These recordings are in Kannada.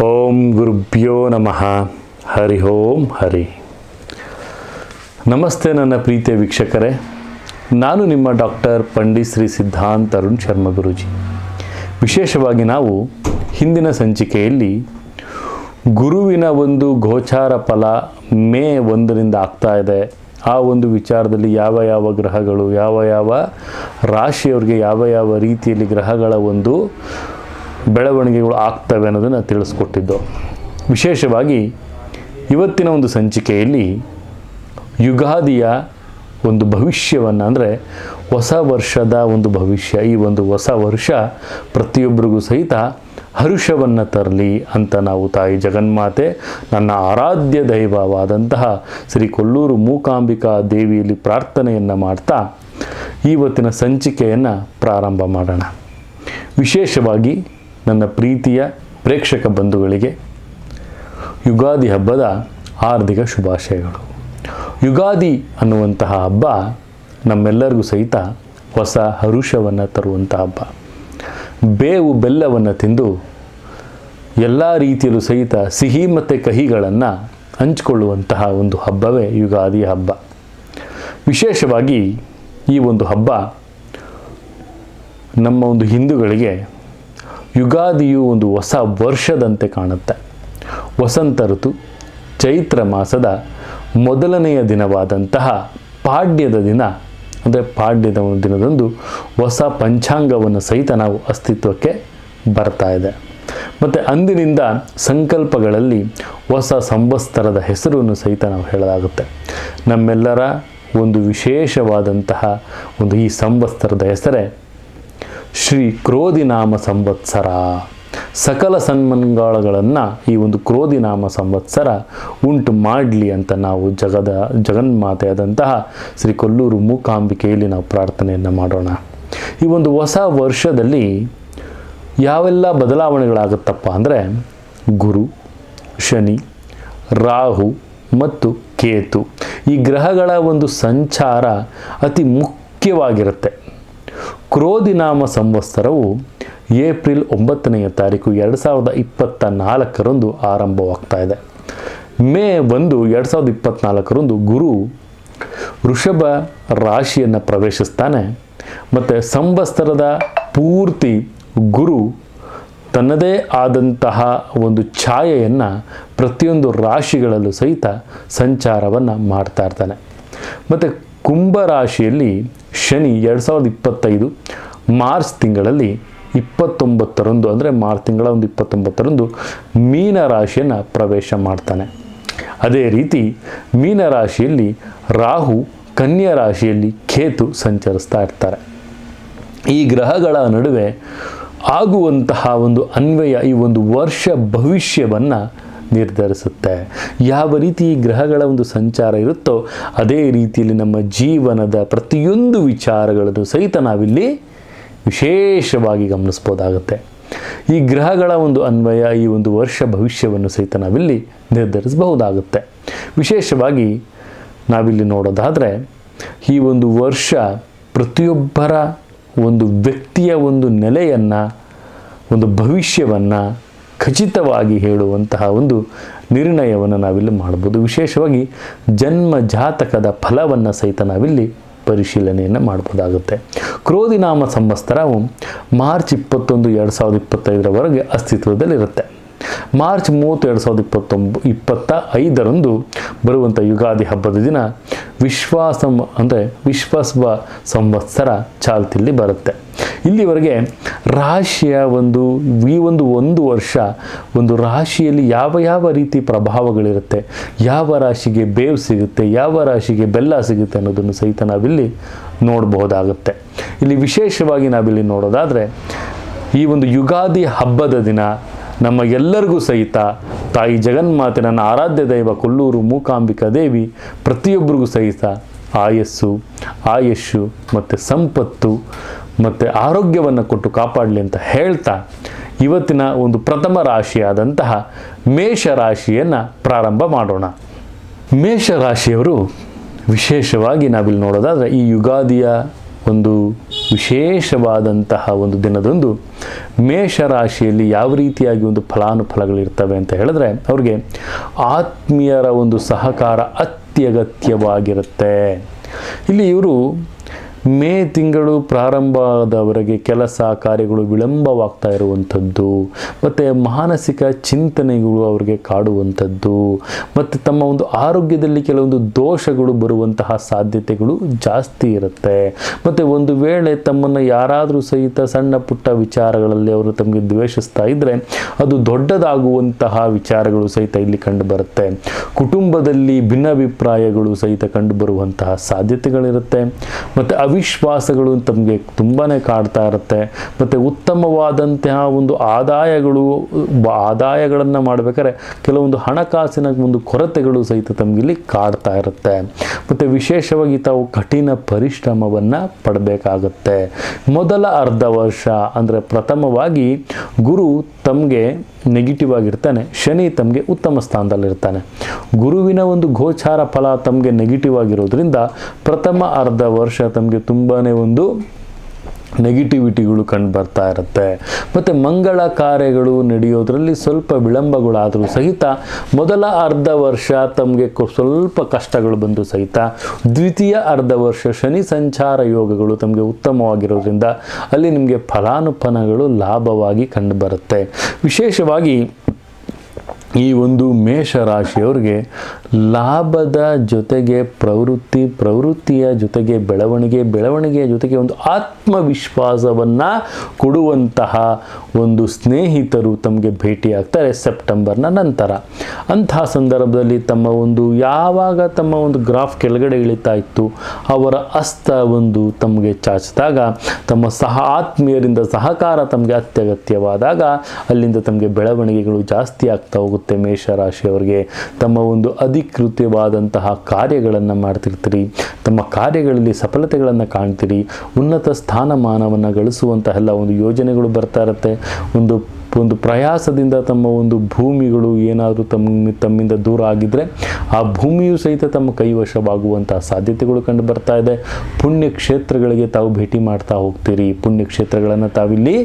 ಓಂ ಗುರುಭ್ಯೋ ನಮಃ. ಹರಿ ಓಂ ಹರಿ. ನಮಸ್ತೆ ನನ್ನ ಪ್ರೀತಿಯ ವೀಕ್ಷಕರೇ, ನಾನು ನಿಮ್ಮ ಡಾಕ್ಟರ್ ಪಂಡಿತ್ ಶ್ರೀ ಸಿದ್ಧಾಂತ ಅರುಣ್ ಶರ್ಮ ಗುರೂಜಿ. ವಿಶೇಷವಾಗಿ ನಾವು ಹಿಂದಿನ ಸಂಚಿಕೆಯಲ್ಲಿ ಗುರುವಿನ ಒಂದು ಗೋಚಾರ ಫಲ ಮೇ 1ರಿಂದ ಆಗ್ತಾ ಇದೆ. ಆ ಒಂದು ವಿಚಾರದಲ್ಲಿ ಯಾವ ಯಾವ ಗ್ರಹಗಳು ಯಾವ ಯಾವ ರಾಶಿಯವರಿಗೆ ಯಾವ ಯಾವ ರೀತಿಯಲ್ಲಿ ಗ್ರಹಗಳ ಒಂದು ಬೆಳವಣಿಗೆಗಳು ಆಗ್ತವೆ ಅನ್ನೋದನ್ನು ತಿಳಿಸ್ಕೊಟ್ಟಿದ್ದು. ವಿಶೇಷವಾಗಿ ಇವತ್ತಿನ ಒಂದು ಸಂಚಿಕೆಯಲ್ಲಿ ಯುಗಾದಿಯ ಒಂದು ಭವಿಷ್ಯವನ್ನು, ಅಂದರೆ ಹೊಸ ವರ್ಷದ ಒಂದು ಭವಿಷ್ಯ, ಈ ಒಂದು ಹೊಸ ವರ್ಷ ಪ್ರತಿಯೊಬ್ಬರಿಗೂ ಸಹಿತ ಹರುಷವನ್ನು ತರಲಿ ಅಂತ ನಾವು ತಾಯಿ ಜಗನ್ಮಾತೆ, ನನ್ನ ಆರಾಧ್ಯ ದೈವವಾದಂತಹ ಶ್ರೀ ಕೊಲ್ಲೂರು ಮೂಕಾಂಬಿಕಾ ದೇವಿಯಲ್ಲಿ ಪ್ರಾರ್ಥನೆಯನ್ನು ಮಾಡ್ತಾ ಇವತ್ತಿನ ಸಂಚಿಕೆಯನ್ನು ಪ್ರಾರಂಭ ಮಾಡೋಣ. ವಿಶೇಷವಾಗಿ ನನ್ನ ಪ್ರೀತಿಯ ಪ್ರೇಕ್ಷಕ ಬಂಧುಗಳಿಗೆ ಯುಗಾದಿ ಹಬ್ಬದ ಹಾರ್ದಿಕ ಶುಭಾಶಯಗಳು. ಯುಗಾದಿ ಅನ್ನುವಂತಹ ಹಬ್ಬ ನಮ್ಮೆಲ್ಲರಿಗೂ ಸಹಿತ ಹೊಸ ಹರುಷವನ್ನು ತರುವಂಥ ಹಬ್ಬ. ಬೇವು ಬೆಲ್ಲವನ್ನು ತಿಂದು ಎಲ್ಲ ರೀತಿಯಲ್ಲೂ ಸಹಿತ ಸಿಹಿ ಮತ್ತು ಕಹಿಗಳನ್ನು ಹಂಚಿಕೊಳ್ಳುವಂತಹ ಒಂದು ಹಬ್ಬವೇ ಯುಗಾದಿ ಹಬ್ಬ. ವಿಶೇಷವಾಗಿ ಈ ಒಂದು ಹಬ್ಬ ನಮ್ಮ ಒಂದು ಹಿಂದೂಗಳಿಗೆ ಯುಗಾದಿಯು ಒಂದು ಹೊಸ ವರ್ಷದಂತೆ ಕಾಣುತ್ತೆ. ವಸಂತ ಋತು ಚೈತ್ರ ಮಾಸದ ಮೊದಲನೆಯ ದಿನವಾದಂತಹ ಪಾಡ್ಯದ ದಿನ, ಅಂದರೆ ಪಾಡ್ಯದ ಒಂದು ದಿನದಂದು ಹೊಸ ಪಂಚಾಂಗವನ್ನು ಸಹಿತ ನಾವು ಅಸ್ತಿತ್ವಕ್ಕೆ ಬರ್ತಾ ಇದೆ. ಮತ್ತು ಅಂದಿನಿಂದ ಸಂಕಲ್ಪಗಳಲ್ಲಿ ಹೊಸ ಸಂವತ್ಸರದ ಹೆಸರನ್ನು ಸಹಿತ ನಾವು ಹೇಳಲಾಗುತ್ತೆ. ನಮ್ಮೆಲ್ಲರ ಒಂದು ವಿಶೇಷವಾದಂತಹ ಒಂದು ಈ ಸಂವತ್ಸರದ ಹೆಸರೇ ಶ್ರೀ ಕ್ರೋಧಿನಾಮ ಸಂವತ್ಸರ. ಸಕಲ ಸನ್ಮಂಗಳಗಳನ್ನು ಈ ಒಂದು ಕ್ರೋಧಿನಾಮ ಸಂವತ್ಸರ ಉಂಟು ಮಾಡಲಿ ಅಂತ ನಾವು ಜಗನ್ಮಾತೆಯಾದಂತಹ ಶ್ರೀ ಕೊಲ್ಲೂರು ಮೂಕಾಂಬಿಕೆಯಲ್ಲಿ ನಾವು ಪ್ರಾರ್ಥನೆಯನ್ನು ಮಾಡೋಣ. ಈ ಒಂದು ಹೊಸ ವರ್ಷದಲ್ಲಿ ಯಾವೆಲ್ಲ ಬದಲಾವಣೆಗಳಾಗುತ್ತಪ್ಪ ಅಂದರೆ, ಗುರು, ಶನಿ, ರಾಹು ಮತ್ತು ಕೇತು ಈ ಗ್ರಹಗಳ ಒಂದು ಸಂಚಾರ ಅತಿ ಮುಖ್ಯವಾಗಿರುತ್ತೆ. ಕ್ರೋಧಿನಾಮ ಸಂವತ್ಸರವು ಏಪ್ರಿಲ್ 9ನೇ ತಾರೀಕು 2024 ಆರಂಭವಾಗ್ತಾ ಇದೆ. ಮೇ 1, 2024 ಗುರು ವೃಷಭ ರಾಶಿಯನ್ನು ಪ್ರವೇಶಿಸ್ತಾನೆ. ಮತ್ತು ಸಂವತ್ಸರದ ಪೂರ್ತಿ ಗುರು ತನ್ನದೇ ಆದಂತಹ ಒಂದು ಛಾಯೆಯನ್ನು ಪ್ರತಿಯೊಂದು ರಾಶಿಗಳಲ್ಲೂ ಸಹಿತ ಸಂಚಾರವನ್ನು ಮಾಡ್ತಾ ಇರ್ತಾನೆ. ಮತ್ತು ಕುಂಭರಾಶಿಯಲ್ಲಿ ಶನಿ 2025 ಮಾರ್ಚ್ ತಿಂಗಳಲ್ಲಿ 29ರಂದು, ಅಂದರೆ ಮಾರ್ಚ್ ತಿಂಗಳ 29ರಂದು ಮೀನರಾಶಿಯನ್ನು ಪ್ರವೇಶ ಮಾಡ್ತಾನೆ. ಅದೇ ರೀತಿ ಮೀನರಾಶಿಯಲ್ಲಿ ರಾಹು, ಕನ್ಯಾ ರಾಶಿಯಲ್ಲಿ ಕೇತು ಸಂಚರಿಸ್ತಾ ಇರ್ತಾರೆ. ಈ ಗ್ರಹಗಳ ನಡುವೆ ಆಗುವಂತಹ ಒಂದು ಅನ್ವಯ ಈ ಒಂದು ವರ್ಷ ಭವಿಷ್ಯವನ್ನು ನಿರ್ಧರಿಸುತ್ತೆ. ಯಾವ ರೀತಿ ಈ ಗ್ರಹಗಳ ಒಂದು ಸಂಚಾರ ಇರುತ್ತೋ ಅದೇ ರೀತಿಯಲ್ಲಿ ನಮ್ಮ ಜೀವನದ ಪ್ರತಿಯೊಂದು ವಿಚಾರಗಳನ್ನು ಸಹಿತ ನಾವಿಲ್ಲಿ ವಿಶೇಷವಾಗಿ ಗಮನಿಸ್ಬೋದಾಗುತ್ತೆ. ಈ ಗ್ರಹಗಳ ಒಂದು ಅನ್ವಯ ಈ ಒಂದು ವರ್ಷ ಭವಿಷ್ಯವನ್ನು ಸಹಿತ ನಾವಿಲ್ಲಿ ನಿರ್ಧರಿಸಬಹುದಾಗುತ್ತೆ. ವಿಶೇಷವಾಗಿ ನಾವಿಲ್ಲಿ ನೋಡೋದಾದರೆ, ಈ ಒಂದು ವರ್ಷ ಪ್ರತಿಯೊಬ್ಬರ ಒಂದು ವ್ಯಕ್ತಿಯ ಒಂದು ನೆಲೆಯನ್ನು, ಒಂದು ಭವಿಷ್ಯವನ್ನು ಖಚಿತವಾಗಿ ಹೇಳುವಂತಹ ಒಂದು ನಿರ್ಣಯವನ್ನು ನಾವಿಲ್ಲಿ ಮಾಡ್ಬೋದು. ವಿಶೇಷವಾಗಿ ಜನ್ಮ ಜಾತಕದ ಫಲವನ್ನು ಸಹಿತ ನಾವಿಲ್ಲಿ ಪರಿಶೀಲನೆಯನ್ನು ಮಾಡ್ಬೋದಾಗುತ್ತೆ. ಕ್ರೋಧಿನಾಮ ಸಂವತ್ಸರವು ಮಾರ್ಚ್ 21, 2025 ಅಸ್ತಿತ್ವದಲ್ಲಿರುತ್ತೆ. ಮಾರ್ಚ್ 30, 2025 ಬರುವಂಥ ಯುಗಾದಿ ಹಬ್ಬದ ದಿನ ವಿಶ್ವಾಸ ಸಂವತ್ಸರ ಚಾಲ್ತಿಯಲ್ಲಿ ಬರುತ್ತೆ. ಇಲ್ಲಿವರೆಗೆ ರಾಶಿಯ ಈ ಒಂದು ವರ್ಷ ಒಂದು ರಾಶಿಯಲ್ಲಿ ಯಾವ ಯಾವ ರೀತಿ ಪ್ರಭಾವಗಳಿರುತ್ತೆ, ಯಾವ ರಾಶಿಗೆ ಬೇವು ಸಿಗುತ್ತೆ, ಯಾವ ರಾಶಿಗೆ ಬೆಲ್ಲ ಸಿಗುತ್ತೆ ಅನ್ನೋದನ್ನು ಸಹಿತ ನಾವಿಲ್ಲಿ ನೋಡಬಹುದಾಗುತ್ತೆ. ಇಲ್ಲಿ ವಿಶೇಷವಾಗಿ ನಾವಿಲ್ಲಿ ನೋಡೋದಾದರೆ, ಈ ಒಂದು ಯುಗಾದಿ ಹಬ್ಬದ ದಿನ ನಮ್ಮ ಎಲ್ಲರಿಗೂ ಸಹಿತ ತಾಯಿ ಜಗನ್ಮಾತೆ, ನನ್ನ ಆರಾಧ್ಯ ದೈವ ಕೊಲ್ಲೂರು ಮೂಕಾಂಬಿಕಾ ದೇವಿ ಪ್ರತಿಯೊಬ್ಬರಿಗೂ ಸಹಿತ ಆಯುಷು ಮತ್ತು ಸಂಪತ್ತು ಮತ್ತು ಆರೋಗ್ಯವನ್ನು ಕೊಟ್ಟು ಕಾಪಾಡಲಿ ಅಂತ ಹೇಳ್ತಾ ಇವತ್ತಿನ ಒಂದು ಪ್ರಥಮ ರಾಶಿಯಾದಂತಹ ಮೇಷರಾಶಿಯನ್ನು ಪ್ರಾರಂಭ ಮಾಡೋಣ. ಮೇಷರಾಶಿಯವರು ವಿಶೇಷವಾಗಿ ನಾವಿಲ್ಲಿ ನೋಡೋದಾದರೆ, ಈ ಯುಗಾದಿಯ ಒಂದು ವಿಶೇಷವಾದಂತಹ ಒಂದು ದಿನದಂದು ಮೇಷರಾಶಿಯಲ್ಲಿ ಯಾವ ರೀತಿಯಾಗಿ ಒಂದು ಫಲಾನುಫಲಗಳಿರ್ತವೆ ಅಂತ ಹೇಳಿದ್ರೆ, ಅವ್ರಿಗೆ ಆತ್ಮೀಯರ ಒಂದು ಸಹಕಾರ ಅತ್ಯಗತ್ಯವಾಗಿರುತ್ತೆ. ಇಲ್ಲಿ ಇವರು ಮೇ ತಿಂಗಳು ಪ್ರಾರಂಭದವರೆಗೆ ಕೆಲಸ ಕಾರ್ಯಗಳು ವಿಳಂಬವಾಗ್ತಾ ಇರುವಂಥದ್ದು, ಮತ್ತು ಮಾನಸಿಕ ಚಿಂತನೆಗಳು ಅವರಿಗೆ ಕಾಡುವಂಥದ್ದು, ಮತ್ತು ತಮ್ಮ ಒಂದು ಆರೋಗ್ಯದಲ್ಲಿ ಕೆಲವೊಂದು ದೋಷಗಳು ಬರುವಂತಹ ಸಾಧ್ಯತೆಗಳು ಜಾಸ್ತಿ ಇರುತ್ತೆ. ಮತ್ತು ಒಂದು ವೇಳೆ ತಮ್ಮನ್ನು ಯಾರಾದರೂ ಸಹಿತ ಸಣ್ಣ ಪುಟ್ಟ ವಿಚಾರಗಳಲ್ಲಿ ಅವರು ತಮಗೆ ದ್ವೇಷಿಸ್ತಾ ಇದ್ದರೆ ಅದು ದೊಡ್ಡದಾಗುವಂತಹ ವಿಚಾರಗಳು ಸಹಿತ ಇಲ್ಲಿ ಕಂಡು ಬರುತ್ತೆ. ಕುಟುಂಬದಲ್ಲಿ ಭಿನ್ನಾಭಿಪ್ರಾಯಗಳು ಸಹಿತ ಕಂಡು ಬರುವಂತಹ ಸಾಧ್ಯತೆಗಳಿರುತ್ತೆ. ಮತ್ತು ಅವಿಶ್ವಾಸಗಳು ತಮಗೆ ತುಂಬಾ ಕಾಡ್ತಾ ಇರುತ್ತೆ. ಮತ್ತು ಉತ್ತಮವಾದಂತಹ ಒಂದು ಆದಾಯಗಳನ್ನು ಮಾಡಬೇಕಾದ್ರೆ ಕೆಲವೊಂದು ಹಣಕಾಸಿನ ಒಂದು ಕೊರತೆಗಳು ಸಹಿತ ತಮಗಿಲ್ಲಿ ಕಾಡ್ತಾ ಇರುತ್ತೆ. ಮತ್ತು ವಿಶೇಷವಾಗಿ ತಾವು ಕಠಿಣ ಪರಿಶ್ರಮವನ್ನು ಪಡಬೇಕಾಗುತ್ತೆ. ಮೊದಲ ಅರ್ಧ ವರ್ಷ ಅಂದರೆ ಪ್ರಥಮವಾಗಿ ಗುರು ತಮಗೆ ನೆಗೆಟಿವ್ ಆಗಿರ್ತಾನೆ, ಶನಿ ತಮಗೆ ಉತ್ತಮ ಸ್ಥಾನದಲ್ಲಿರ್ತಾನೆ. ಗುರುವಿನ ಒಂದು ಗೋಚಾರ ಫಲ ತಮಗೆ ನೆಗೆಟಿವ್ ಆಗಿರೋದ್ರಿಂದ ಪ್ರಥಮ ಅರ್ಧ ವರ್ಷ ತಮಗೆ ತುಂಬಾ ಒಂದು ನೆಗೆಟಿವಿಟಿಗಳು ಕಂಡು ಬರ್ತಾ ಇರುತ್ತೆ. ಮತ್ತು ಮಂಗಳ ಕಾರ್ಯಗಳು ನಡೆಯೋದ್ರಲ್ಲಿ ಸ್ವಲ್ಪ ವಿಳಂಬಗಳಾದರೂ ಸಹಿತ ಮೊದಲ ಅರ್ಧ ವರ್ಷ ತಮಗೆ ಸ್ವಲ್ಪ ಕಷ್ಟಗಳು ಬಂದು ಸಹಿತ ದ್ವಿತೀಯ ಅರ್ಧ ವರ್ಷ ಶನಿ ಸಂಚಾರ ಯೋಗಗಳು ತಮಗೆ ಉತ್ತಮವಾಗಿರೋದ್ರಿಂದ ಅಲ್ಲಿ ನಿಮಗೆ ಫಲಾನುಫಲಗಳು ಲಾಭವಾಗಿ ಕಂಡು ಬರುತ್ತೆ. ವಿಶೇಷವಾಗಿ ಈ ಒಂದು ಮೇಷರಾಶಿಯವರಿಗೆ ಲಾಭದ ಜೊತೆಗೆ ಪ್ರವೃತ್ತಿಯ ಜೊತೆಗೆ ಬೆಳವಣಿಗೆಯ ಜೊತೆಗೆ ಒಂದು ಆತ್ಮವಿಶ್ವಾಸವನ್ನು ಕೊಡುವಂತಹ ಒಂದು ಸ್ನೇಹಿತರು ತಮಗೆ ಭೇಟಿಯಾಗ್ತಾರೆ ಸೆಪ್ಟೆಂಬರ್ನ ನಂತರ. ಅಂತಹ ಸಂದರ್ಭದಲ್ಲಿ ಯಾವಾಗ ತಮ್ಮ ಒಂದು ಗ್ರಾಫ್ ಕೆಳಗಡೆ ಇಳಿತಾ ಇತ್ತು, ಅವರ ಹಸ್ತ ಒಂದು ತಮಗೆ ಚಾಚಿದಾಗ, ತಮ್ಮ ಆತ್ಮೀಯರಿಂದ ಸಹಕಾರ ತಮಗೆ ಅತ್ಯಗತ್ಯವಾದಾಗ ಅಲ್ಲಿಂದ ತಮಗೆ ಬೆಳವಣಿಗೆಗಳು ಜಾಸ್ತಿ ಆಗ್ತಾ ಹೋಗುತ್ತೆ. ಮೇಷರಾಶಿಯವರಿಗೆ ತಮ್ಮ ಒಂದು ಅಧಿಕೃತವಾದಂತಹ ಕಾರ್ಯಗಳನ್ನು ಮಾಡ್ತಿರ್ತೀರಿ, ತಮ್ಮ ಕಾರ್ಯಗಳಲ್ಲಿ ಸಫಲತೆಗಳನ್ನು ಕಾಣ್ತೀರಿ, ಉನ್ನತ ಸ್ಥಾನಮಾನವನ್ನು ಗಳಿಸುವಂತಹ ಎಲ್ಲ ಒಂದು ಯೋಜನೆಗಳು ಬರ್ತಾ ಇರುತ್ತೆ. ಒಂದು ಪ್ರಯಾಸದಿಂದ ತಮ್ಮ ಒಂದು ಭೂಮಿಗಳು ಏನಾದರೂ ತಮ್ಮಿಂದ ದೂರ ಆಗಿದ್ದರೆ ಆ ಭೂಮಿಯು ಸಹಿತ ತಮ್ಮ ಕೈವಶವಾಗುವಂತಹ ಸಾಧ್ಯತೆಗಳು ಕಂಡು ಬರ್ತಾ ಇದೆ. ಪುಣ್ಯಕ್ಷೇತ್ರಗಳಿಗೆ ತಾವು ಭೇಟಿ ಮಾಡ್ತಾ ಹೋಗ್ತೀರಿ, ಪುಣ್ಯಕ್ಷೇತ್ರಗಳನ್ನು ತಾವಿಲ್ಲಿ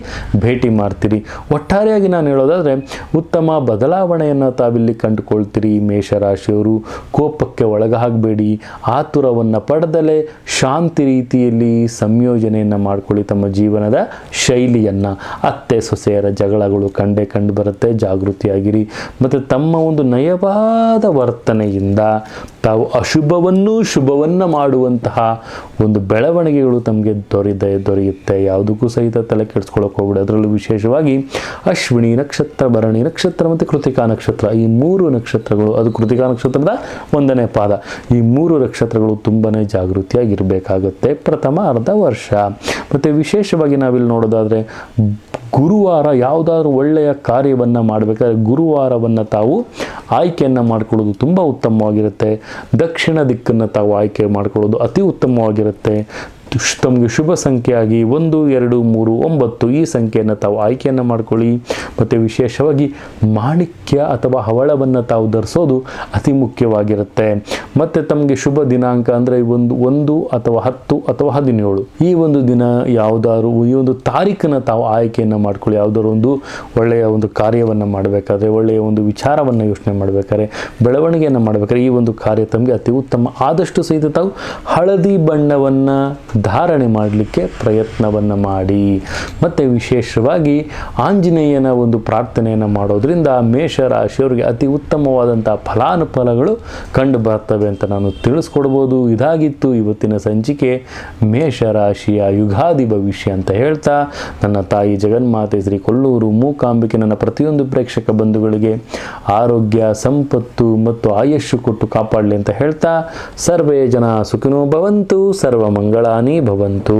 ಭೇಟಿ ಮಾಡ್ತೀರಿ. ಒಟ್ಟಾರೆಯಾಗಿ ನಾನು ಹೇಳೋದಾದರೆ ಉತ್ತಮ ಬದಲಾವಣೆಯನ್ನು ತಾವಿಲ್ಲಿ ಕಂಡುಕೊಳ್ತೀರಿ. ಮೇಷರಾಶಿಯವರು ಕೋಪಕ್ಕೆ ಒಳಗಾಗಬೇಡಿ, ಆತುರವನ್ನು ಪಡೆದಲೇ ಶಾಂತಿ ರೀತಿಯಲ್ಲಿ ಸಂಯೋಜನೆಯನ್ನು ಮಾಡ್ಕೊಳ್ಳಿ. ತಮ್ಮ ಜೀವನದ ಶೈಲಿಯನ್ನು ಅತ್ತೆ ಸೊಸೆಯರ ಜಗಳಗಳು ಕಂಡು ಬರುತ್ತೆ, ಜಾಗೃತಿಯಾಗಿರಿ. ಮತ್ತು ತಮ್ಮ ಒಂದು ನಯವಾದ ವರ್ತನೆಯಿಂದ ತಾವು ಅಶುಭವನ್ನು ಶುಭವನ್ನು ಮಾಡುವಂತಹ ಒಂದು ಬೆಳವಣಿಗೆಗಳು ತಮಗೆ ದೊರೆಯುತ್ತೆ. ಯಾವುದಕ್ಕೂ ಸಹಿತ ತಲೆ ಕೆಡಿಸ್ಕೊಳ್ಳೋಕೆ ಹೋಗ್ಬಿಡಿ. ಅದರಲ್ಲೂ ವಿಶೇಷವಾಗಿ ಅಶ್ವಿನಿ ನಕ್ಷತ್ರ, ಭರಣಿ ನಕ್ಷತ್ರ ಮತ್ತು ಕೃತಿಕಾ ನಕ್ಷತ್ರ, ಈ 3 ನಕ್ಷತ್ರಗಳು, ಅದು ಕೃತಿಕಾ ನಕ್ಷತ್ರದ 1ನೇ ಪಾದ, ಈ 3 ನಕ್ಷತ್ರಗಳು ತುಂಬಾ ಜಾಗೃತಿಯಾಗಿರಬೇಕಾಗುತ್ತೆ ಪ್ರಥಮ ಅರ್ಧ ವರ್ಷ. ಮತ್ತು ವಿಶೇಷವಾಗಿ ನಾವಿಲ್ಲಿ ನೋಡೋದಾದರೆ ಗುರುವಾರ ಯಾವುದಾದ್ರೂ ಒಳ್ಳೆಯ ಕಾರ್ಯವನ್ನು ಮಾಡಬೇಕಾದ್ರೆ ಗುರುವಾರವನ್ನು ತಾವು ಆಯ್ಕೆಯನ್ನು ಮಾಡಿಕೊಳ್ಳೋದು ತುಂಬ ಉತ್ತಮವಾಗಿರುತ್ತೆ. ದಕ್ಷಿಣ ದಿಕ್ಕನ್ನು ತಾವು ಆಯ್ಕೆ ಮಾಡಿಕೊಳ್ಳೋದು ಅತಿ ಉತ್ತಮವಾಗಿರುತ್ತೆ. ತಮಗೆ ಶುಭ ಸಂಖ್ಯೆಯಾಗಿ 1, 2, 3, 9 ಈ ಸಂಖ್ಯೆಯನ್ನು ತಾವು ಆಯ್ಕೆಯನ್ನು ಮಾಡ್ಕೊಳ್ಳಿ. ಮತ್ತು ವಿಶೇಷವಾಗಿ ಮಾಣಿಕ್ಯ ಅಥವಾ ಹವಳವನ್ನು ತಾವು ಧರಿಸೋದು ಅತಿ ಮುಖ್ಯವಾಗಿರುತ್ತೆ. ಮತ್ತು ತಮಗೆ ಶುಭ ದಿನಾಂಕ ಅಂದರೆ 1 ಅಥವಾ 10 ಅಥವಾ 17 ಈ ಒಂದು ದಿನ ಯಾವುದಾದ್ರು ಈ ಒಂದು ತಾರೀಖನ್ನು ತಾವು ಆಯ್ಕೆಯನ್ನು ಮಾಡ್ಕೊಳ್ಳಿ. ಯಾವುದಾದ್ರು ಒಂದು ಒಳ್ಳೆಯ ಒಂದು ಕಾರ್ಯವನ್ನು ಮಾಡಬೇಕಾದ್ರೆ, ಒಳ್ಳೆಯ ಒಂದು ವಿಚಾರವನ್ನು ಯೋಚನೆ ಮಾಡಬೇಕಾದ್ರೆ, ಬೆಳವಣಿಗೆಯನ್ನು ಮಾಡಬೇಕಾದ್ರೆ ಈ ಒಂದು ಕಾರ್ಯ ತಮಗೆ ಅತಿ ಉತ್ತಮ. ಆದಷ್ಟು ಸಹಿತ ತಾವು ಹಳದಿ ಬಣ್ಣವನ್ನು ಧಾರಣೆ ಮಾಡಲಿಕ್ಕೆ ಪ್ರಯತ್ನವನ್ನು ಮಾಡಿ. ಮತ್ತು ವಿಶೇಷವಾಗಿ ಆಂಜನೇಯನ ಒಂದು ಪ್ರಾರ್ಥನೆಯನ್ನು ಮಾಡೋದ್ರಿಂದ ಮೇಷರಾಶಿಯವರಿಗೆ ಅತಿ ಉತ್ತಮವಾದಂಥ ಫಲಾನುಫಲಗಳು ಕಂಡು ಬರ್ತವೆ ಅಂತ ನಾನು ತಿಳಿಸ್ಕೊಡ್ಬೋದು. ಇದಾಗಿತ್ತು ಇವತ್ತಿನ ಸಂಚಿಕೆ ಮೇಷರಾಶಿಯ ಯುಗಾದಿ ಭವಿಷ್ಯ ಅಂತ ಹೇಳ್ತಾ, ನನ್ನ ತಾಯಿ ಜಗನ್ಮಾತೆ ಶ್ರೀ ಕೊಲ್ಲೂರು ಮೂಕಾಂಬಿಕೆ ನನ್ನ ಪ್ರತಿಯೊಂದು ಪ್ರೇಕ್ಷಕ ಬಂಧುಗಳಿಗೆ ಆರೋಗ್ಯ, ಸಂಪತ್ತು ಮತ್ತು ಆಯುಷ್ಯ ಕೊಟ್ಟು ಕಾಪಾಡಲಿ ಅಂತ ಹೇಳ್ತಾ, ಸರ್ವೇ ಜನ ಸುಖಿನೋ ಭವಂತು, ಸರ್ವ ಮಂಗಳಾನಿ ಭವಂತು.